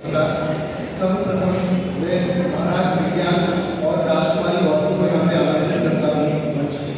सर्वप्रथम मैं महाराज विज्ञान और राजकुमारी वॉकी को यहाँ पे आमंत्रित करता हूँ मंच पे।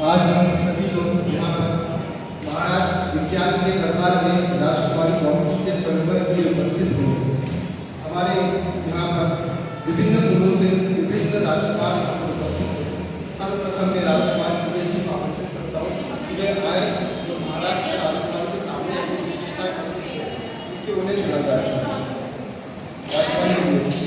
आज हम सभी लोग यहाँ पर महाराज विज्ञान के दरबार में राजकुमारी वॉकी के स्वयंवर के लिए उपस्थित हुए। हमारे यहाँ पर विभिन्न कुलों से विभिन्न राजकुमार उपस्थित हुए। सर्वप्रथम मैं राजकुमार कुरेशी को आमंत्रित करता हूँ कि वे आए तो महाराज के राजकुमार के सामने अपनी विशेषताएं प्रस्तुत करें, उनके उन्हें चुना जा सकता है। राजकुमारी कुरेशी।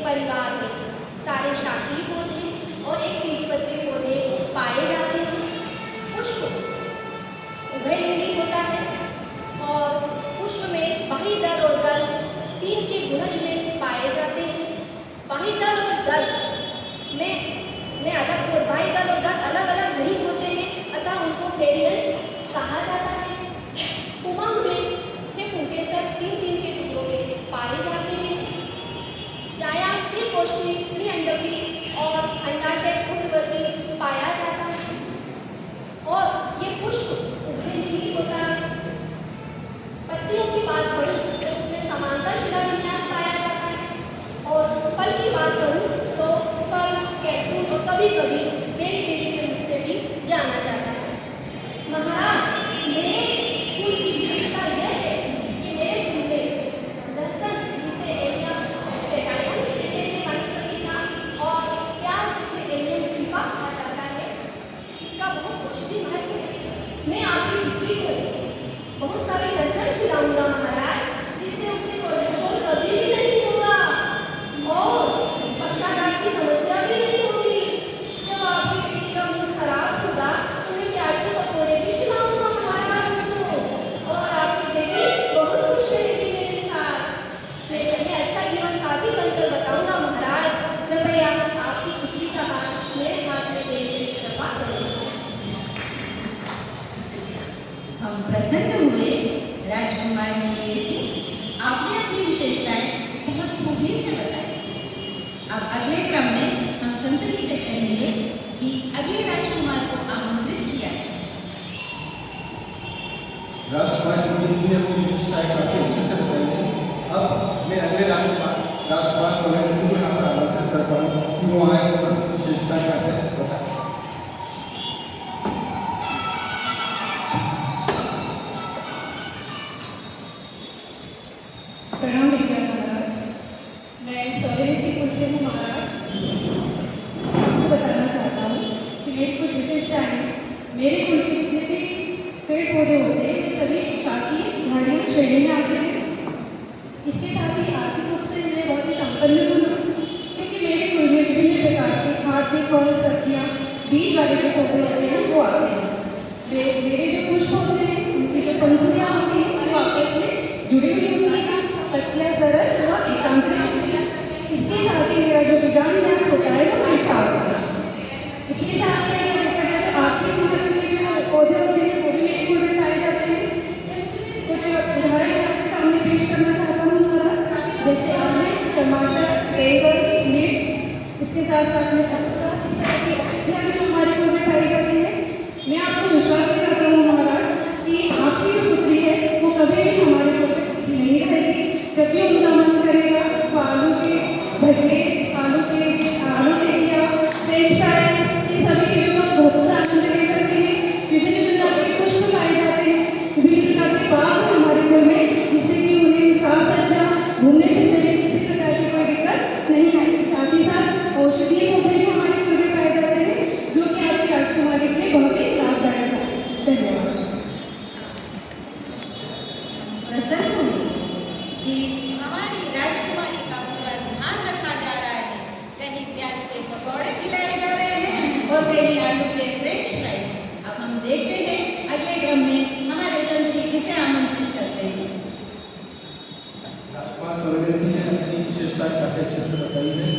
परिवार में सारे शाकीय पौधे और एक बीजपत्री पौधे पाए जाते हैं। पुष्प उभयलिंगी होता है और पुष्प में बाह्य दल और दल तीन के गुणज में पाए जाते हैं। बाह्य दल और दल में अलग और बाह्य दल और दल अलग अलग नहीं होते हैं, अतः उनको पेरियल कहा जाता है। उमंग में 6 पुंकेसर 3-3 के टुकड़ों में पाए जाते हैं। छाया त्रिकोष्ठी त्रिअंडकी और अंडाशय उत्पत्ति पाया जाता है और ये पुष्प उभयलिंगी होता है। पत्तियों की बात करूं तो उसमें समांतर शिलाविन्यास पाया जाता है और फल की बात करूं तो फल कैप्सूल और कभी कभी बेरी बेरी के रूप से भी जाना जाता है। महाराज मेरे फूल की विशेषता यह है कि मेरे फूल में लहसुन जिसे एरिया और प्याज जिसे एलियन सिपा कहा जाता है, इसका बहुत औषधि महत्व है। मैं आपकी बिक्री को बहुत सारे लहसुन खिलाऊंगा महाराज, जिससे उसे कोलेस्ट्रॉल कभी भी नहीं होगा और पक्षाघात की समस्या भी नहीं होगी। जब आपकी बेटी का मूड खराब होगा तो मैं प्याज के पकौड़े भी खिलाऊंगा महाराज उसको और आपकी बेटी बहुत खुश रहेगी मेरे साथ। मैं अच्छा जीवन साथी बनकर बताऊंगा महाराज। कृपया आपकी खुशी का हाथ मेरे हाथ में देने की कृपा करें। हम प्रसन्न हुए राजकुमारी कुरेशी, आपने अपनी विशेषताएं बहुत खूबी से बताई। अब अगले क्रम में हम संतति से कहेंगे कि अगले राजकुमार को आमंत्रित किया जाए। राजकुमारी कुरेशी ने अपनी विशेषताएं काफी अच्छे से बताई है। अब मैं अगले राजकुमार सोलंकी को यहाँ पर आमंत्रित करता हूँ कि वो आए और विशेषताएं कैसे बताएं। प्रणाम विज्ञान महाराज, मैं सोलंकी कुल से हूँ महाराज। आपको बताना चाहता हूँ कि मेरी कुछ विशेषताएं हैं। मेरे कुल के जितने भी पेड़ पौधे होते हैं वे सभी शाकीय झाड़ियों श्रेणी में आते हैं। इसके साथ ही आर्थिक रूप से मैं बहुत ही संपन्न हूँ, क्योंकि मेरे कुल में विभिन्न प्रकार के खाद्य फल सब्जियाँ बीज वाले जो पौधे होते हैं वो आते हैं। मेरे जो पुष्प होते हैं उनकी जो पंखुड़ियाँ होती हैं वो आपस में जुड़ी हुई होती हैं, पत्तियाँ सरल व एकांतरित होती हैं। इसके साथ ही मेरा जो बीजान्यास होता है वो अच्छा होता है। इसके साथ में आर्थिक संपत्ति के जो पौधे होते हैं वो भी मेरे कुल में पाए जाते हैं। कुछ उदाहरण आपके सामने पेश करना चाहता हूँ महाराज, जैसे आलू, टमाटर, बैंगन, मिर्च, इसके साथ साथ में कद्दू, इस तरह की औषधियाँ भी हमारे कुल में पाई जाती हैं। मैं आपको विश्वास दिलाता हूँ महाराज कि आपकी जो पुत्री है वो कभी भी हमारे कुल में नहीं रहेगी। जब भी उनका मन करेगा तो आलू के भजे, आलू टिकिया, फ्रेंच फ्राइज, इन सभी चीज़ों का बहुत आनंद ले सकते हैं। विभिन्न प्रकार के पुष्प पाए जाते हैं, विभिन्न प्रकार के बाग हमारे घर में, जिससे कि उन्हें साज सज्जा घूमने फिरने में किसी प्रकार की कोई दिक्कत नहीं आएगी। साथ ही साथ औषधीय पौधे भी हमारे घर में पाए जाते हैं। कि हमारी राजकुमारी का पूरा ध्यान रखा जा रहा है। कहीं प्याज के पकौड़े खिलाए जा रहे हैं और कहीं आलू के फ्रेंच फ्राइज। अब हम देखते हैं अगले क्रम में हमारे संतरी किसे आमंत्रित करते हैं। राजकुमार स्वर्गेसी ने अपनी विशेषताएं काफी अच्छे से बताई है।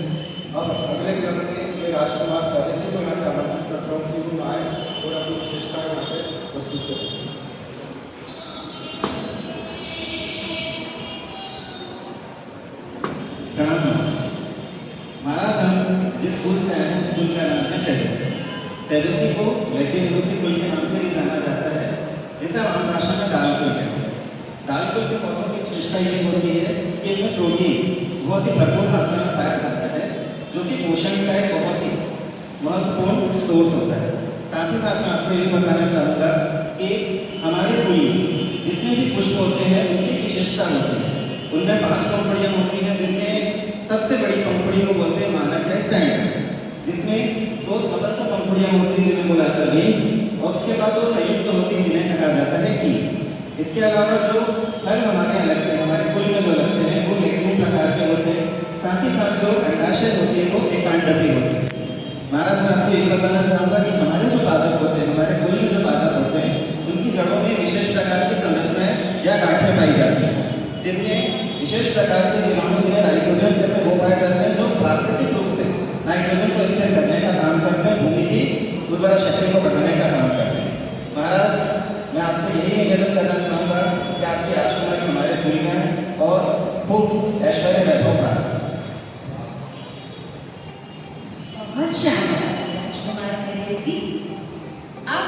अब अगले क्रम में मैं राजकुमार फैरिसी को यहाँ पे आमंत्रित करता हूँ कि वो आए और अपनी विशेषताएं यहाँ पे प्रस्तुत करें। महाराज, हम जिस स्कूल से आए हैं स्कूल का नाम है फेरिसी। फेरिसी को लैटिन रूसी कुल के नाम से भी जाना जाता है, जिसे हम भाषा में दाल कुल कहते हैं। दाल कुल के पौधों की विशेषता ये होती है कि इनमें प्रोटीन बहुत ही भरपूर मात्रा में पाया जाता है, जो कि पोषण का एक बहुत ही महत्वपूर्ण सोर्स होता है। साथ ही साथ मैं आपको ये बताना चाहूँगा कि हमारे कुल जितने भी पुष्प होते हैं उनकी विशेषता होती है। उनमें 5 पंखुड़ियाँ होती हैं, जिनमें सबसे बड़ी पंखुड़ी को बोलते हैं मानक है स्टैंडर्ड, जिसमें 2 स्वतंत्र पंखुड़ियाँ होती हैं जिन्हें बोला जाता है लीव्स, और उसके बाद 2 संयुक्त होती हैं जिन्हें कहा जाता है की। इसके अलावा जो फल हमारे यहाँ लगते हैं, हमारे कुल में जो लगते हैं वो लेखनी प्रकार के होते हैं। साथ ही साथ जो अंडाशय होती है वो एकांडपी होती है। महाराज, मैं आपको ये बताना चाहूँगा कि हमारे जो पादप होते हैं, हमारे कुल में जो पादप होते हैं, उनकी जड़ों में विशेष प्रकार की संरचनाएं या गांठें पाई जाती हैं, जिनमें विशेष प्रकार के जीवाणु जिन्हें राइजोबियम कहते हैं वो पाए जाते हैं, जो प्राकृतिक रूप से नाइट्रोजन को स्थिर करने का काम करते हैं, भूमि की उर्वरा शक्ति को बढ़ाने का काम करते हैं। महाराज, मैं आपसे यही निवेदन करना चाहूँगा कि आपकी राजकुमारी हमारे कुल में है और खूब ऐश्वर्य वैभव प्राप्त। बहुत शानदार राजकुमार फैरिसी। अब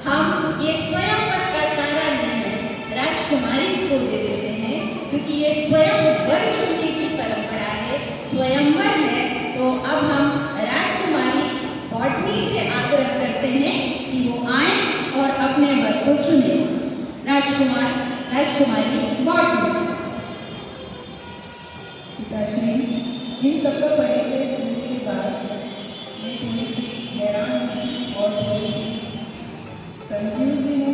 हम ये स्वयंवर का सारा निर्णय राजकुमारी को दे देते हैं, क्योंकि ये स्वयं वर चुनने की परंपरा है, स्वयंवर है। तो अब हम राजकुमारी बॉटनी से आग्रह करते हैं कि वो आए और अपने वर को चुने। राजकुमारी बॉटनी। पिताश्री, इन सबका परिचय सुनने के बाद मैं थोड़ी सी हैरान हूँ और थोड़ी सी कंफ्यूज भी हूँ